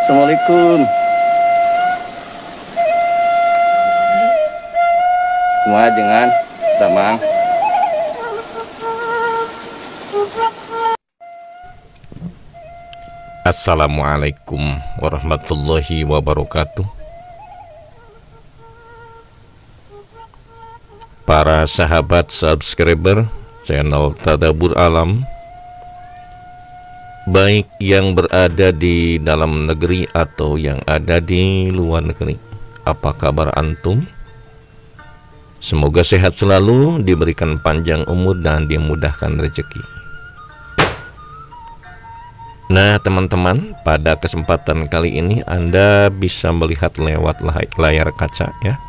Assalamualaikum. Kumaha dengan Damang? Assalamualaikum warahmatullahi wabarakatuh. Para sahabat subscriber channel Tadabbur Alam, baik yang berada di dalam negeri atau yang ada di luar negeri, apa kabar antum? Semoga sehat selalu, diberikan panjang umur dan dimudahkan rezeki. Nah teman-teman, pada kesempatan kali ini Anda bisa melihat lewat layar kaca ya,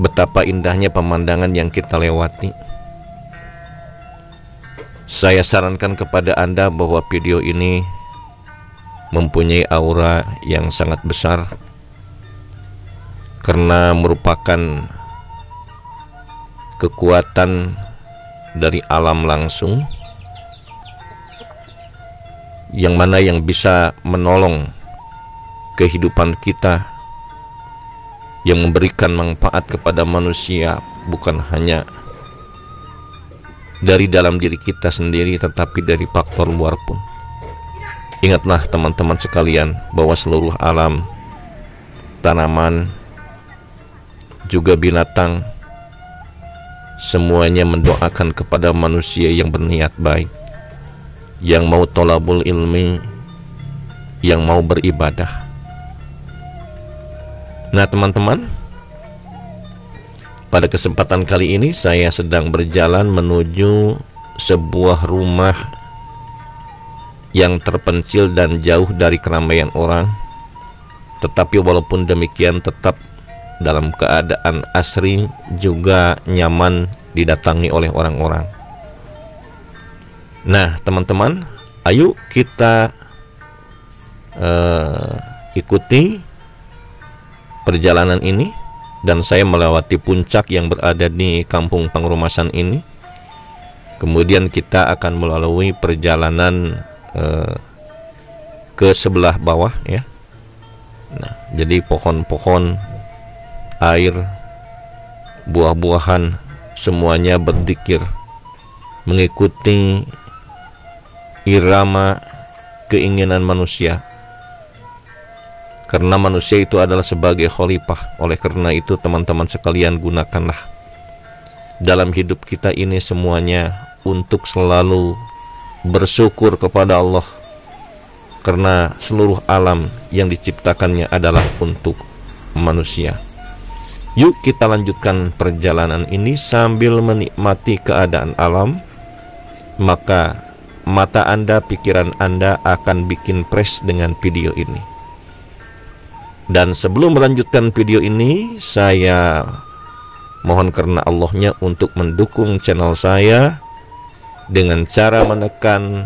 betapa indahnya pemandangan yang kita lewati. Saya sarankan kepada Anda bahwa video ini mempunyai aura yang sangat besar, karena merupakan kekuatan dari alam langsung, yang mana yang bisa menolong kehidupan kita, yang memberikan manfaat kepada manusia, bukan hanya dari dalam diri kita sendiri, tetapi dari faktor luar pun. Ingatlah teman-teman sekalian bahwa seluruh alam, tanaman, juga binatang, semuanya mendoakan kepada manusia yang berniat baik, yang mau tolabul ilmi, yang mau beribadah. Nah teman-teman, pada kesempatan kali ini saya sedang berjalan menuju sebuah rumah yang terpencil dan jauh dari keramaian orang, tetapi walaupun demikian tetap dalam keadaan asri, juga nyaman didatangi oleh orang-orang. Nah teman-teman, ayo kita ikuti perjalanan ini, dan saya melewati puncak yang berada di kampung Pangrumasan ini. Kemudian kita akan melalui perjalanan ke sebelah bawah ya. Nah, jadi pohon-pohon, air, buah-buahan, semuanya berzikir mengikuti irama keinginan manusia, karena manusia itu adalah sebagai khalifah. Oleh karena itu teman-teman sekalian, gunakanlah dalam hidup kita ini semuanya untuk selalu bersyukur kepada Allah, karena seluruh alam yang diciptakannya adalah untuk manusia. Yuk kita lanjutkan perjalanan ini sambil menikmati keadaan alam, maka mata Anda, pikiran Anda akan bikin fresh dengan video ini. Dan sebelum melanjutkan video ini, saya mohon karena Allahnya untuk mendukung channel saya dengan cara menekan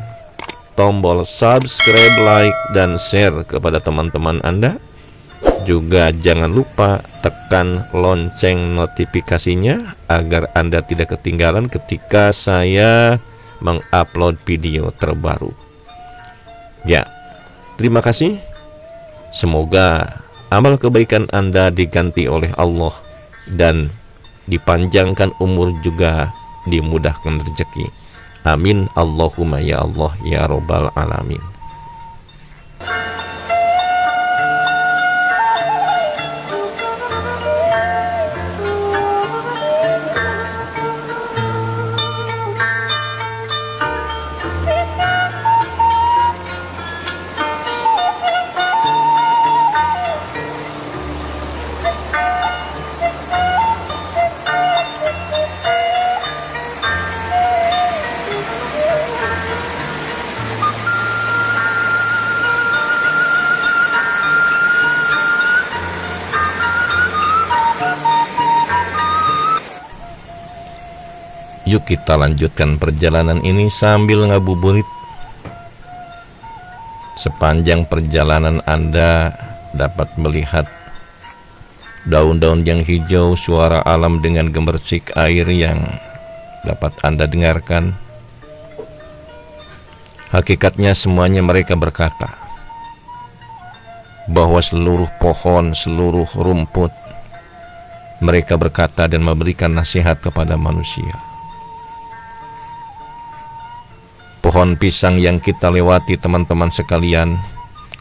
tombol subscribe, like, dan share kepada teman-teman Anda. Juga jangan lupa tekan lonceng notifikasinya agar Anda tidak ketinggalan ketika saya mengupload video terbaru. Ya, terima kasih. Semoga amal kebaikan Anda diganti oleh Allah dan dipanjangkan umur, juga dimudahkan rezeki. Amin Allahumma ya Allah ya Rabbal alamin. Yuk kita lanjutkan perjalanan ini sambil ngabuburit. Sepanjang perjalanan Anda dapat melihat daun-daun yang hijau, suara alam dengan gemercik air yang dapat Anda dengarkan. Hakikatnya semuanya mereka berkata, bahwa seluruh pohon, seluruh rumput, mereka berkata dan memberikan nasihat kepada manusia. Pohon pisang yang kita lewati teman-teman sekalian,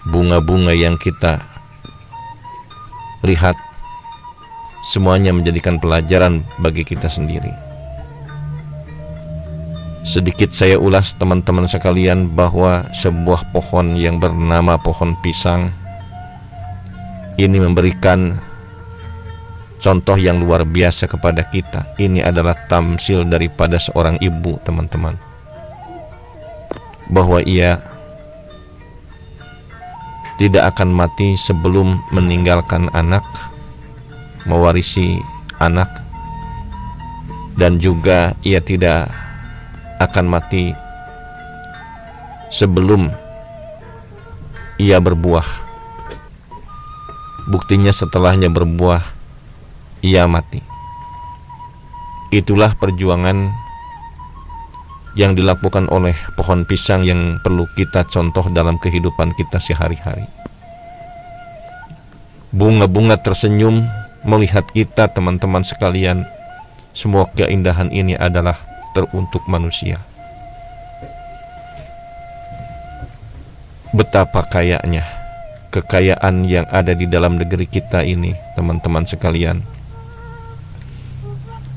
bunga-bunga yang kita lihat, semuanya menjadikan pelajaran bagi kita sendiri. Sedikit saya ulas teman-teman sekalian bahwa sebuah pohon yang bernama pohon pisang ini memberikan contoh yang luar biasa kepada kita. Ini adalah tamsil daripada seorang ibu, teman-teman, bahwa ia tidak akan mati sebelum meninggalkan anak, mewarisi anak, dan juga ia tidak akan mati sebelum ia berbuah. Buktinya setelahnya berbuah, ia mati. Itulah perjuangan yang dilakukan oleh pohon pisang yang perlu kita contoh dalam kehidupan kita sehari-hari. Bunga-bunga tersenyum melihat kita, teman-teman sekalian. Semua keindahan ini adalah teruntuk manusia. Betapa kayanya kekayaan yang ada di dalam negeri kita ini, teman-teman sekalian.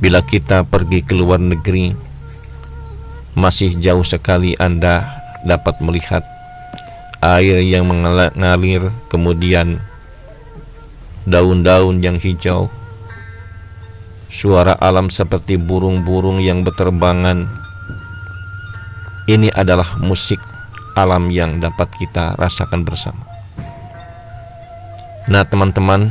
Bila kita pergi ke luar negeri, masih jauh sekali Anda dapat melihat air yang mengalir, kemudian daun-daun yang hijau, suara alam seperti burung-burung yang berterbangan. Ini adalah musik alam yang dapat kita rasakan bersama. Nah, teman-teman,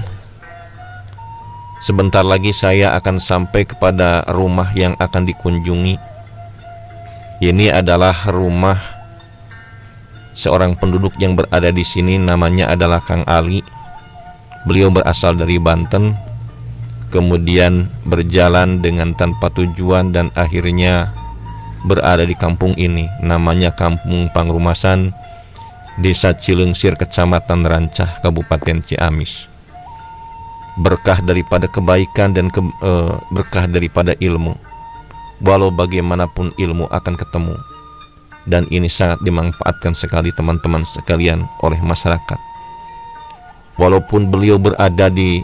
sebentar lagi saya akan sampai kepada rumah yang akan dikunjungi. Ini adalah rumah seorang penduduk yang berada di sini, namanya adalah Kang Ali. Beliau berasal dari Banten, kemudian berjalan dengan tanpa tujuan dan akhirnya berada di kampung ini, namanya Kampung Pangrumasan, Desa Cileungsir, Kecamatan Rancah, Kabupaten Ciamis. Berkah daripada kebaikan dan berkah daripada ilmu. Walau bagaimanapun ilmu akan ketemu, dan ini sangat dimanfaatkan sekali teman-teman sekalian oleh masyarakat. Walaupun beliau berada di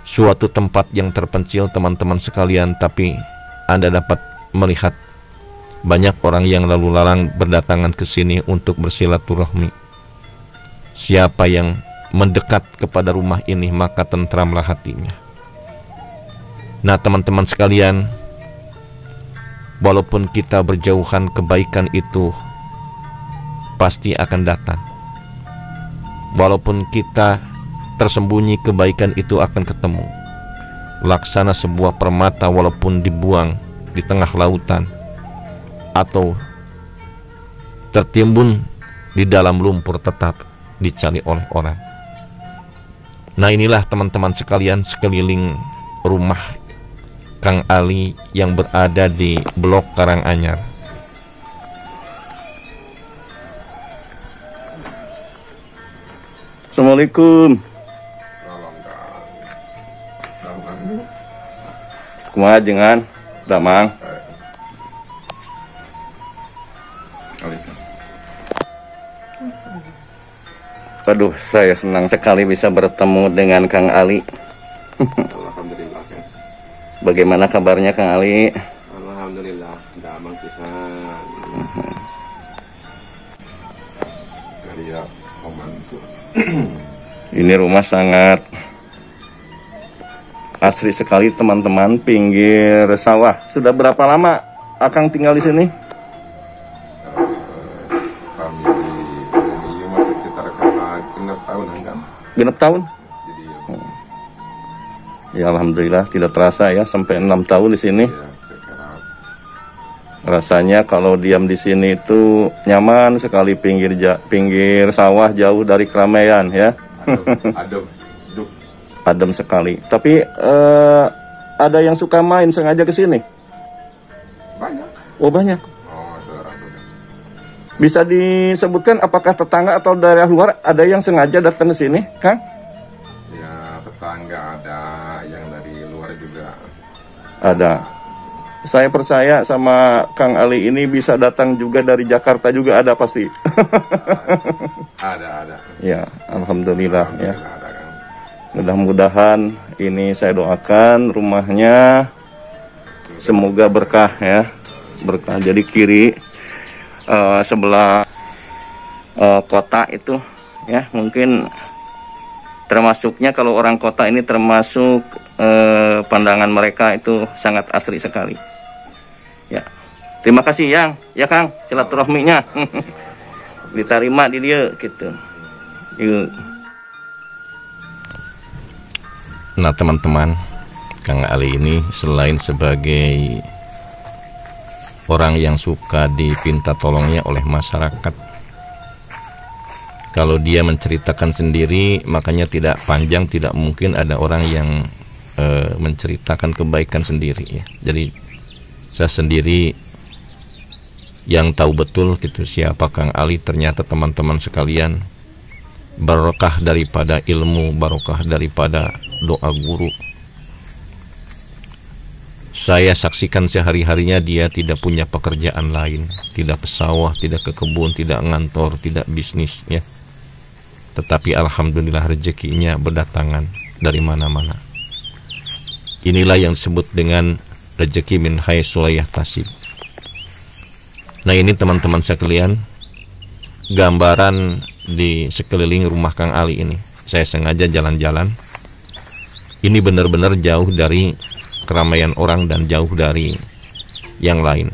suatu tempat yang terpencil, teman-teman sekalian, tapi Anda dapat melihat banyak orang yang lalu lalang berdatangan ke sini untuk bersilaturahmi. Siapa yang mendekat kepada rumah ini, maka tentramlah hatinya. Nah, teman-teman sekalian, walaupun kita berjauhan, kebaikan itu pasti akan datang. Walaupun kita tersembunyi, kebaikan itu akan ketemu. Laksana sebuah permata walaupun dibuang di tengah lautan atau tertimbun di dalam lumpur, tetap dicari oleh orang. Nah, inilah teman-teman sekalian sekeliling rumah Kang Ali yang berada di Blok Karanganyar. Assalamualaikum. Kumaha jengan, Damang? Aduh, saya senang sekali bisa bertemu dengan Kang Ali. Alhamdulillah. Bagaimana kabarnya Kang Ali? Alhamdulillah, damang pisan. Karya pembantu. Ini rumah sangat asri sekali, teman-teman, pinggir sawah. Sudah berapa lama Akang tinggal di sini? Kami ini masih sekitar 6 tahun enggak? Genep tahun? Jadi Ya, alhamdulillah tidak terasa ya, sampai 6 tahun di sini. ya sekarang Rasanya kalau diam di sini itu nyaman sekali, pinggir sawah, jauh dari keramaian ya. adem, duk. Adem sekali. Tapi ada yang suka main sengaja ke sini? Banyak. Oh, banyak. Oh, saudara. Bisa disebutkan apakah tetangga atau daerah luar ada yang sengaja datang ke sini, Kang? Ya tetangga ada, yang dari luar juga Ada. Saya percaya sama Kang Ali ini bisa datang juga dari Jakarta juga ada pasti. ada. Ya, alhamdulillah ya. Alhamdulillah ada, Kang. Mudah-mudahan ini saya doakan rumahnya semoga berkah ya. Berkah. Jadi kiri sebelah kota itu ya, mungkin termasuknya kalau orang kota ini termasuk pandangan mereka itu sangat asri sekali ya. Terima kasih Yang ya Kang, silaturahminya diterima di dia gitu. Yuk. Nah teman-teman, Kang Ali ini selain sebagai orang yang suka dipinta tolongnya oleh masyarakat, kalau dia menceritakan sendiri makanya tidak panjang, tidak mungkin ada orang yang menceritakan kebaikan sendiri ya. Jadi saya sendiri yang tahu betul gitu siapa Kang Ali. Ternyata teman-teman sekalian, barokah daripada ilmu, barokah daripada doa guru. Saya saksikan sehari-harinya dia tidak punya pekerjaan lain, tidak ke sawah, tidak ke kebun, tidak ngantor, tidak bisnis ya. Tetapi alhamdulillah rezekinya berdatangan dari mana-mana. Inilah yang disebut dengan rezeki min haitsu la yahtasib. Nah ini teman-teman sekalian, gambaran di sekeliling rumah Kang Ali ini. Saya sengaja jalan-jalan. Ini benar-benar jauh dari keramaian orang dan jauh dari yang lain.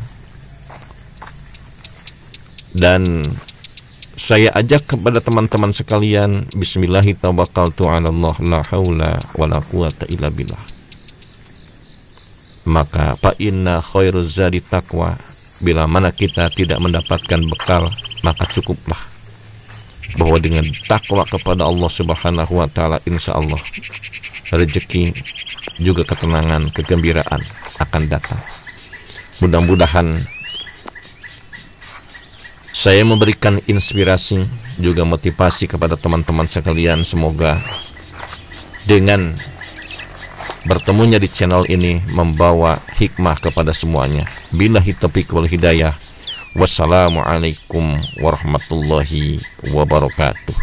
Dan saya ajak kepada teman-teman sekalian, bismillahi tawakkaltu 'alallah la haula wala quwata illa billah. Maka fa inna khairuz zadi taqwa, bila mana kita tidak mendapatkan bekal maka cukuplah bahwa dengan takwa kepada Allah Subhanahu wa taala insyaallah rezeki juga ketenangan, kegembiraan akan datang. Mudah-mudahan saya memberikan inspirasi juga motivasi kepada teman-teman sekalian. Semoga dengan bertemunya di channel ini membawa hikmah kepada semuanya. Billahi taufiq wal hidayah. Wassalamualaikum warahmatullahi wabarakatuh.